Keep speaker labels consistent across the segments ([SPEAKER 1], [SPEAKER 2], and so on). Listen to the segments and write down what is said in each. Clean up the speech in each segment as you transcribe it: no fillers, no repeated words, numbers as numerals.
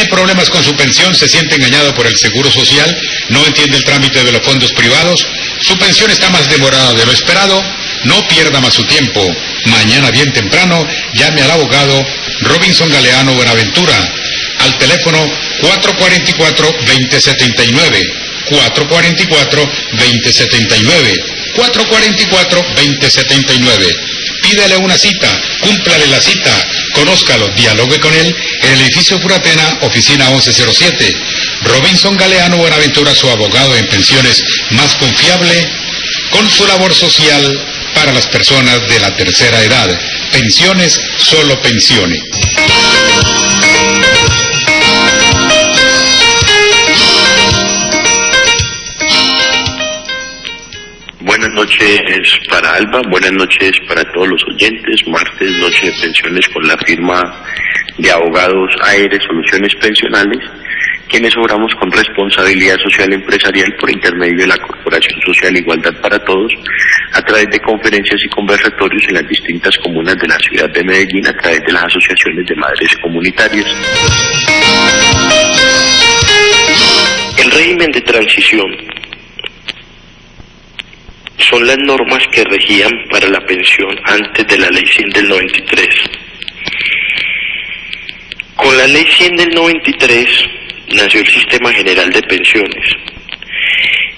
[SPEAKER 1] Tiene problemas con su pensión, se siente engañado por el Seguro Social, no entiende el trámite de los fondos privados, su pensión está más demorada de lo esperado. No pierda más su tiempo. Mañana bien temprano, llame al abogado Robinson Galeano Buenaventura al teléfono 444-2079, 444-2079, 444-2079. Pídele una cita, cúmplale la cita, conózcalo, dialogue con él en el edificio Furatena, oficina 1107. Robinson Galeano Buenaventura, su abogado en pensiones más confiable, con su labor social para las personas de la tercera edad. Pensiones, solo pensiones.
[SPEAKER 2] Buenas noches para Alba, buenas noches para todos los oyentes. Martes, noche de pensiones con la firma de abogados AR Soluciones Pensionales, quienes obramos con responsabilidad social empresarial por intermedio de la Corporación Social Igualdad para Todos, a través de conferencias y conversatorios en las distintas comunas de la ciudad de Medellín, a través de las asociaciones de madres comunitarias. El régimen de transición son las normas que regían para la pensión antes de la Ley 100 del 93. Con la Ley 100 del 93 nació el Sistema General de Pensiones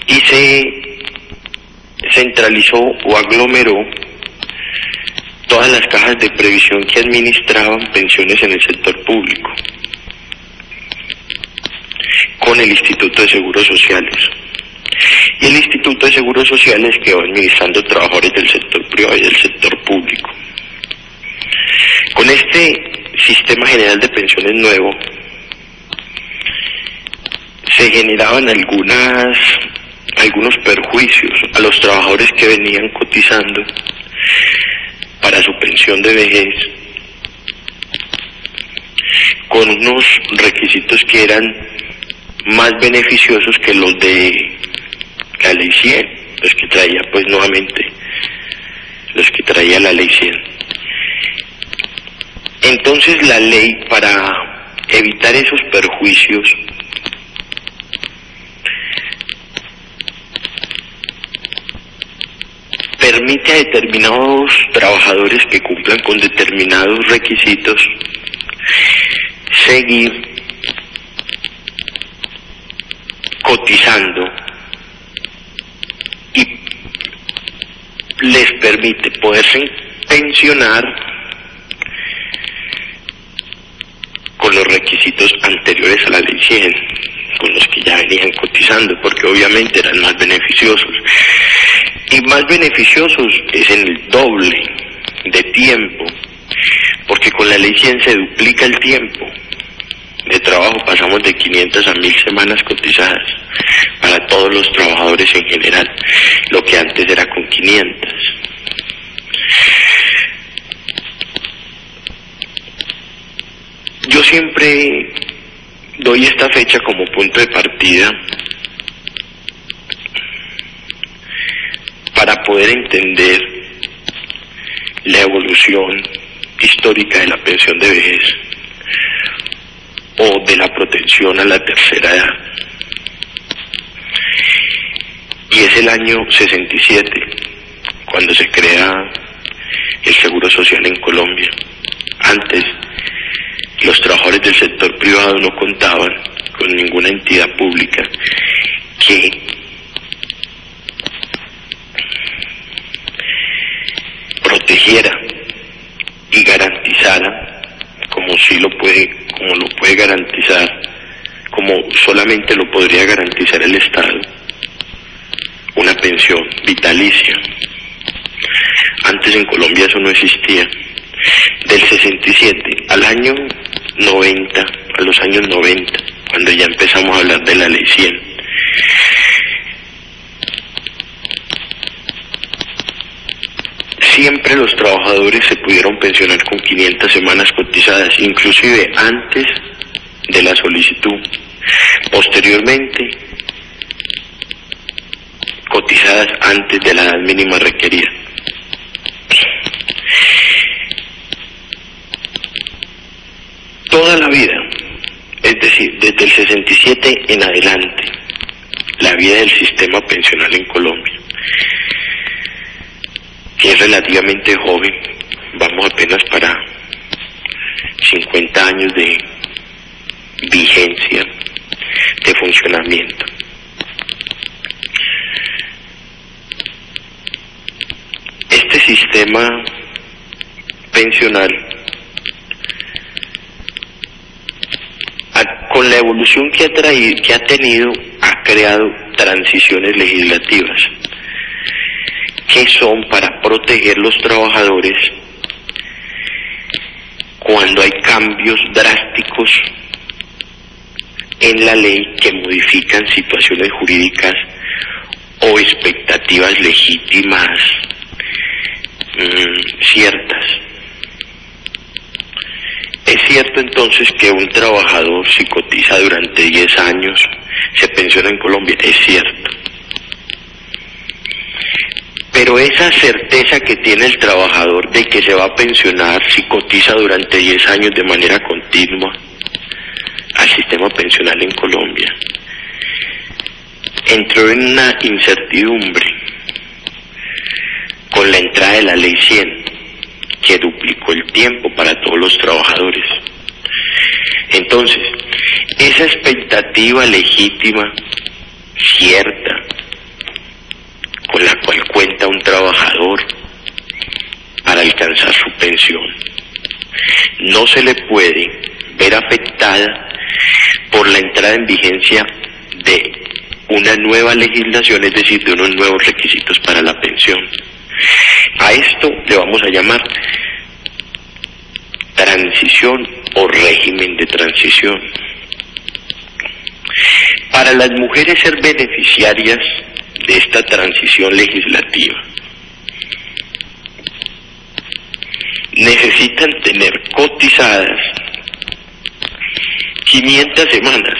[SPEAKER 2] y se centralizó o aglomeró todas las cajas de previsión que administraban pensiones en el sector público con el Instituto de Seguros Sociales. Y el Instituto de Seguros Sociales quedó administrando trabajadores del sector privado y del sector público. Con este Sistema General de Pensiones nuevo, se generaban algunos perjuicios a los trabajadores que venían cotizando para su pensión de vejez, con unos requisitos que eran más beneficiosos que los de la Ley 100, los que traía la Ley 100. Entonces la ley, para evitar esos perjuicios, permite a determinados trabajadores que cumplan con determinados requisitos seguir cotizando y les permite poderse pensionar con los requisitos anteriores a la Ley 100, con los que ya venían cotizando, porque obviamente eran más beneficiosos. Y más beneficiosos es en el doble de tiempo, porque con la Ley 100 se duplica el tiempo de trabajo, pasamos de 500 a 1000 semanas cotizadas para todos los trabajadores en general, lo que antes era con 500. Yo siempre doy esta fecha como punto de partida para poder entender la evolución histórica de la pensión de vejez o de la protección a la tercera edad. Y es el año 67 cuando se crea el Seguro Social en Colombia. Antes, los trabajadores del sector privado no contaban con ninguna entidad pública que protegiera y garantizara, como lo puede garantizar, como solamente lo podría garantizar el Estado, una pensión vitalicia. Antes en Colombia eso no existía. Del 67 al año 90, a los años 90, cuando ya empezamos a hablar de la Ley 100, siempre los trabajadores se pudieron pensionar con 500 semanas cotizadas, inclusive antes de la solicitud. Posteriormente, cotizadas antes de la edad mínima requerida. Toda la vida Es decir, desde el 67 en adelante, la vida del sistema pensional en Colombia, que es relativamente joven, vamos apenas para 50 años de vigencia, de funcionamiento. Este sistema pensional, con la evolución que ha tenido, ha creado transiciones legislativas que son para proteger los trabajadores cuando hay cambios drásticos en la ley que modifican situaciones jurídicas o expectativas legítimas ciertas. Es cierto entonces que un trabajador, si cotiza durante 10 años, se pensiona en Colombia, es cierto. Pero esa certeza que tiene el trabajador de que se va a pensionar si cotiza durante 10 años de manera continua al sistema pensional en Colombia, entró en una incertidumbre con la entrada de la Ley 100, que duplicó el tiempo para todos los trabajadores. Entonces, esa expectativa legítima, cierta, con la cual cuenta un trabajador para alcanzar su pensión, no se le puede ver afectada por la entrada en vigencia de una nueva legislación, es decir, de unos nuevos requisitos para la pensión. A esto le vamos a llamar transición o régimen de transición. Para las mujeres ser beneficiarias de esta transición legislativa, necesitan tener cotizadas 500 semanas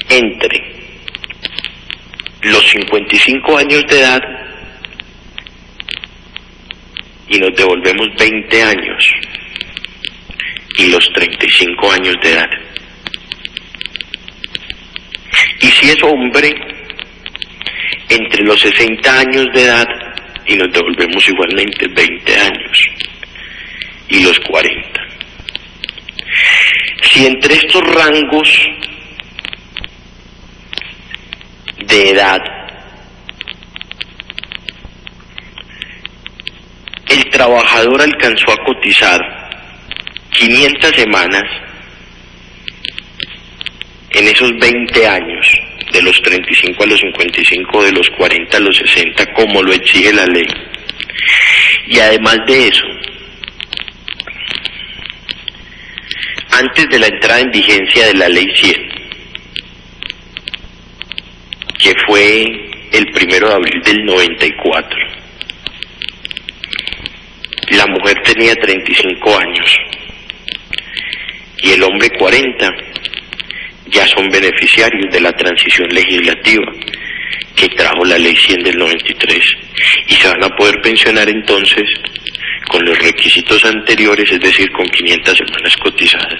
[SPEAKER 2] entre los 55 años de edad y nos devolvemos 20 años y los 35 años de edad. Y si es hombre, entre los 60 años de edad y nos devolvemos igualmente 20 años y los 40. Si entre estos rangos de edad el trabajador alcanzó a cotizar 500 semanas en esos 20 años, de los 35 a los 55, de los 40 a los 60, como lo exige la ley, y además de eso, antes de la entrada en vigencia de la Ley 100, que fue el 1 de abril del 94, la mujer tenía 35 años y el hombre 40, ya son beneficiarios de la transición legislativa que trajo la Ley 100 del 93 y se van a poder pensionar entonces con los requisitos anteriores, es decir, con 500 semanas cotizadas.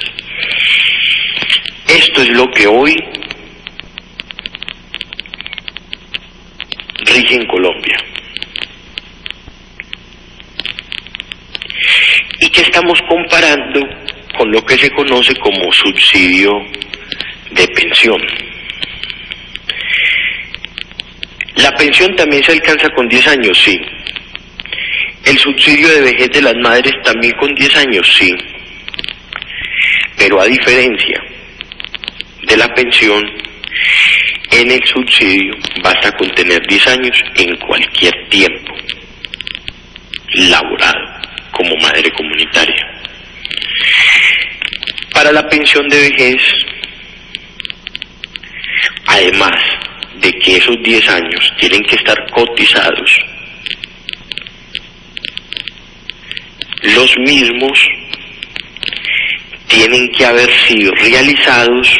[SPEAKER 2] Esto es lo que hoy rige en Colombia. Y que estamos comparando con lo que se conoce como subsidio de pensión. La pensión también se alcanza con 10 años, sí. El subsidio de vejez de las madres también con 10 años, sí. Pero a diferencia de la pensión, en el subsidio basta con tener 10 años en cualquier tiempo laborado como madre comunitaria. Para la pensión de vejez, además de que esos 10 años tienen que estar cotizados, los mismos tienen que haber sido realizados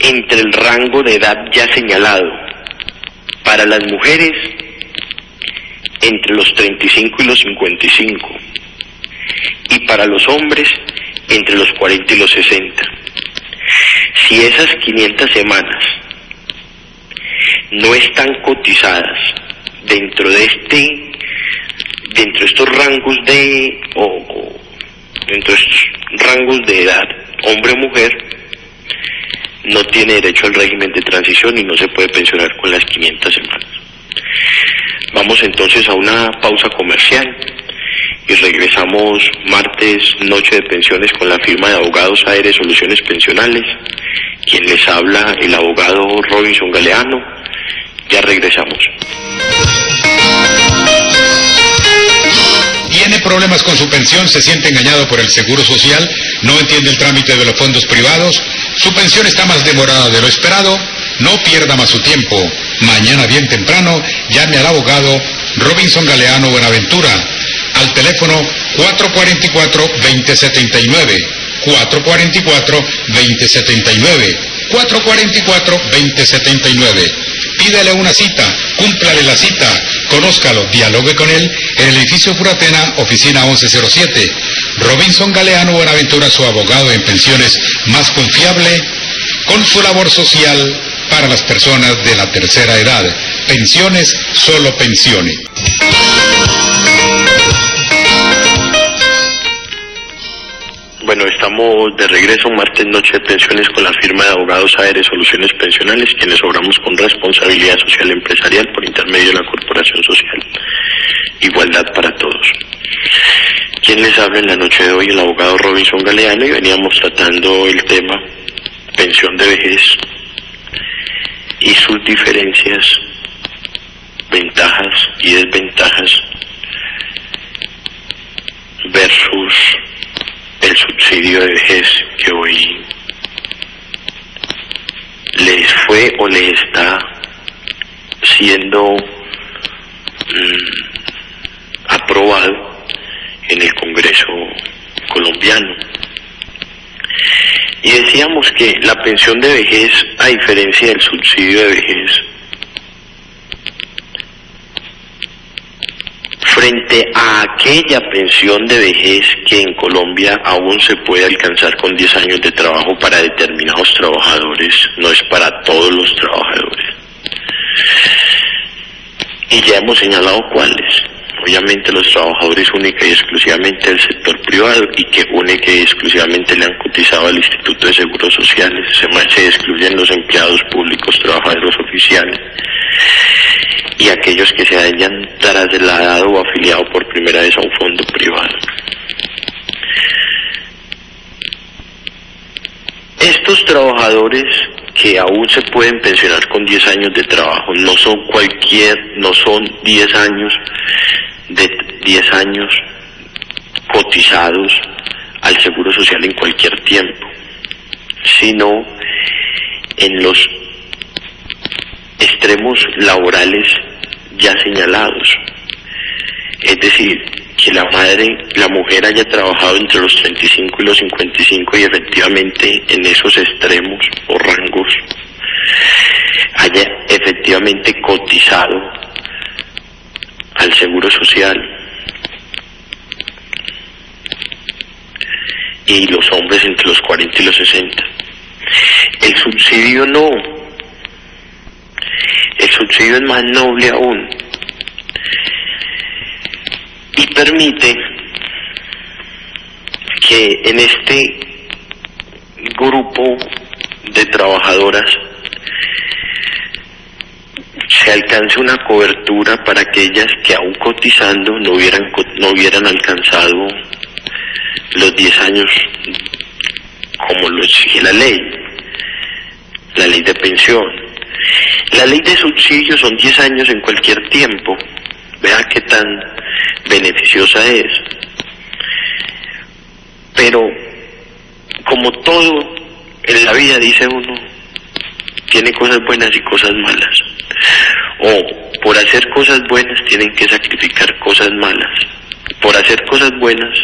[SPEAKER 2] entre el rango de edad ya señalado. Para las mujeres, entre los 35 y los 55, y para los hombres entre los 40 y los 60. Si esas 500 semanas no están cotizadas dentro de estos rangos dentro de estos rangos de edad, hombre o mujer, no tiene derecho al régimen de transición y no se puede pensionar con las 500 semanas. Vamos entonces a una pausa comercial y regresamos martes, noche de pensiones, con la firma de abogados AR Soluciones Pensionales. Quien les habla, el abogado Robinson Galeano. Ya regresamos.
[SPEAKER 1] Tiene problemas con su pensión, se siente engañado por el Seguro Social, no entiende el trámite de los fondos privados, su pensión está más demorada de lo esperado. No pierda más su tiempo. Mañana bien temprano llame al abogado Robinson Galeano Buenaventura al teléfono 444-2079, 444-2079, 444-2079. Pídele una cita, cúmplale la cita, conózcalo, dialogue con él en el edificio Furatena, oficina 1107. Robinson Galeano Buenaventura, su abogado en pensiones más confiable, con su labor social para las personas de la tercera edad. Pensiones, solo pensiones.
[SPEAKER 2] Bueno, estamos de regreso, martes, noche de pensiones, con la firma de abogados AR Soluciones Pensionales, quienes obramos con responsabilidad social empresarial por intermedio de la Corporación Social. Igualdad para todos. Quien les habla en la noche de hoy, el abogado Robinson Galeano, y veníamos tratando el tema pensión de vejez y sus diferencias, ventajas y desventajas versus el subsidio de vejez que hoy les fue o les está siendo aprobado en el Congreso colombiano. Y decíamos que la pensión de vejez, a diferencia del subsidio de vejez, frente a aquella pensión de vejez que en Colombia aún se puede alcanzar con 10 años de trabajo para determinados trabajadores, no es para todos los trabajadores. Y ya hemos señalado cuáles. Obviamente los trabajadores única y exclusivamente del sector privado y que única y exclusivamente le han cotizado al Instituto de Seguros Sociales. Se excluyen los empleados públicos, trabajadores oficiales y aquellos que se hayan trasladado o afiliado por primera vez a un fondo privado. Estos trabajadores que aún se pueden pensionar con 10 años de trabajo no son 10 años cotizados al Seguro Social en cualquier tiempo, sino en los extremos laborales ya señalados. Es decir, que la mujer haya trabajado entre los 35 y los 55 y efectivamente en esos extremos o rangos haya efectivamente cotizado al Seguro Social, y los hombres entre los 40 y los 60. El subsidio no. El subsidio es más noble aún y permite que en este grupo de trabajadoras se alcance una cobertura para aquellas que aún cotizando no hubieran alcanzado los 10 años como lo exige la ley de pensión. La ley de subsidio son 10 años en cualquier tiempo. Vea qué tan beneficiosa es. Pero como todo en la vida, dice uno, tiene cosas buenas y cosas malas. O por hacer cosas buenas tienen que sacrificar cosas malas. Por hacer cosas buenas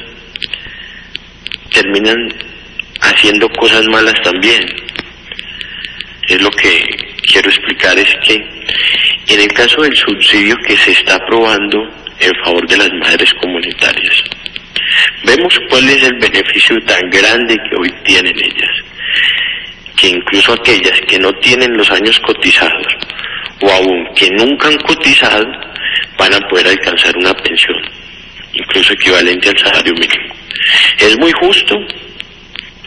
[SPEAKER 2] terminan haciendo cosas malas también. Es lo que quiero explicar, es que en el caso del subsidio que se está aprobando en favor de las madres comunitarias. Vemos cuál es el beneficio tan grande que hoy tienen ellas, que incluso aquellas que no tienen los años cotizados o aún que nunca han cotizado van a poder alcanzar una pensión, incluso equivalente al salario mínimo. Es muy justo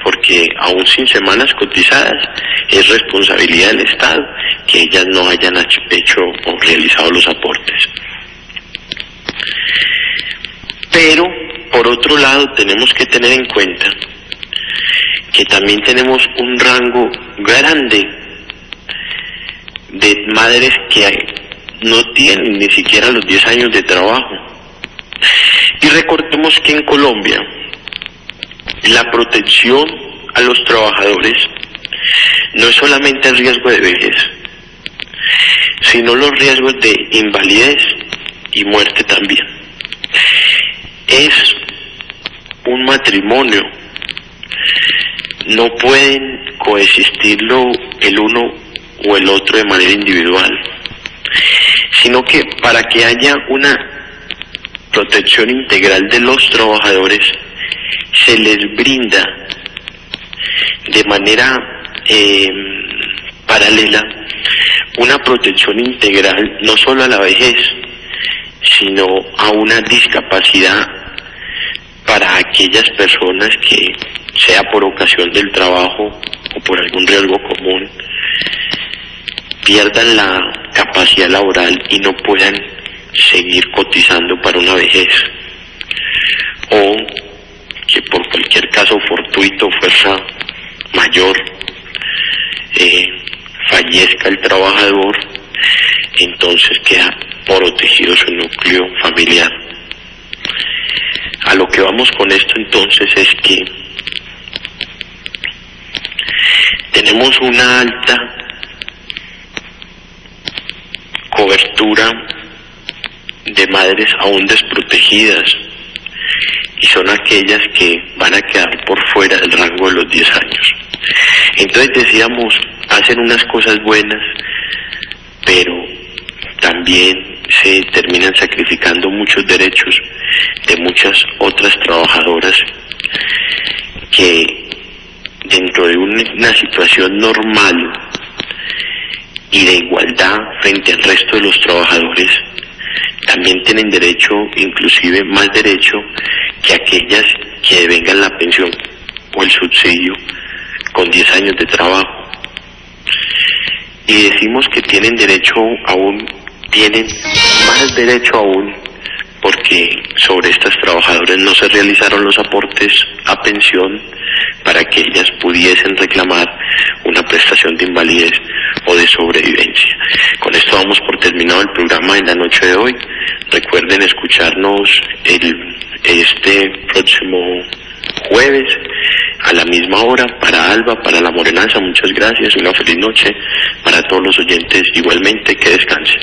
[SPEAKER 2] porque aún sin semanas cotizadas es responsabilidad del Estado que ellas no hayan hecho o realizado los aportes. Pero, por otro lado, tenemos que tener en cuenta que también tenemos un rango grande de madres que no tienen ni siquiera los 10 años de trabajo. Y recordemos que en Colombia la protección a los trabajadores no es solamente el riesgo de vejez, sino los riesgos de invalidez y muerte también. Es un matrimonio, no pueden coexistirlo el uno o el otro de manera individual, sino que para que haya una protección integral de los trabajadores se les brinda de manera paralela una protección integral no solo a la vejez, sino a una discapacidad para aquellas personas que, sea por ocasión del trabajo o por algún riesgo común, pierdan la capacidad laboral y no puedan seguir cotizando para una vejez, o que por cualquier caso fortuito, fuerza mayor, fallezca el trabajador, entonces queda protegido su núcleo familiar. A lo que vamos con esto entonces es que tenemos una alta cobertura de madres aún desprotegidas y son aquellas que van a quedar por fuera del rango de los 10 años. Entonces decíamos, hacen unas cosas buenas, pero también se terminan sacrificando muchos derechos de muchas otras trabajadoras que dentro de una situación normal y de igualdad frente al resto de los trabajadores también tienen derecho, inclusive más derecho que aquellas que devengan la pensión o el subsidio con 10 años de trabajo. Y decimos que tienen derecho aún, tienen más derecho aún, porque sobre estas trabajadoras no se realizaron los aportes a pensión para que ellas pudiesen reclamar una prestación de invalidez o de sobrevivencia. Con esto damos por terminado el programa en la noche de hoy. Recuerden escucharnos este próximo jueves a la misma hora para Alba, para La Morenaza. Muchas gracias, una feliz noche para todos los oyentes, igualmente que descansen.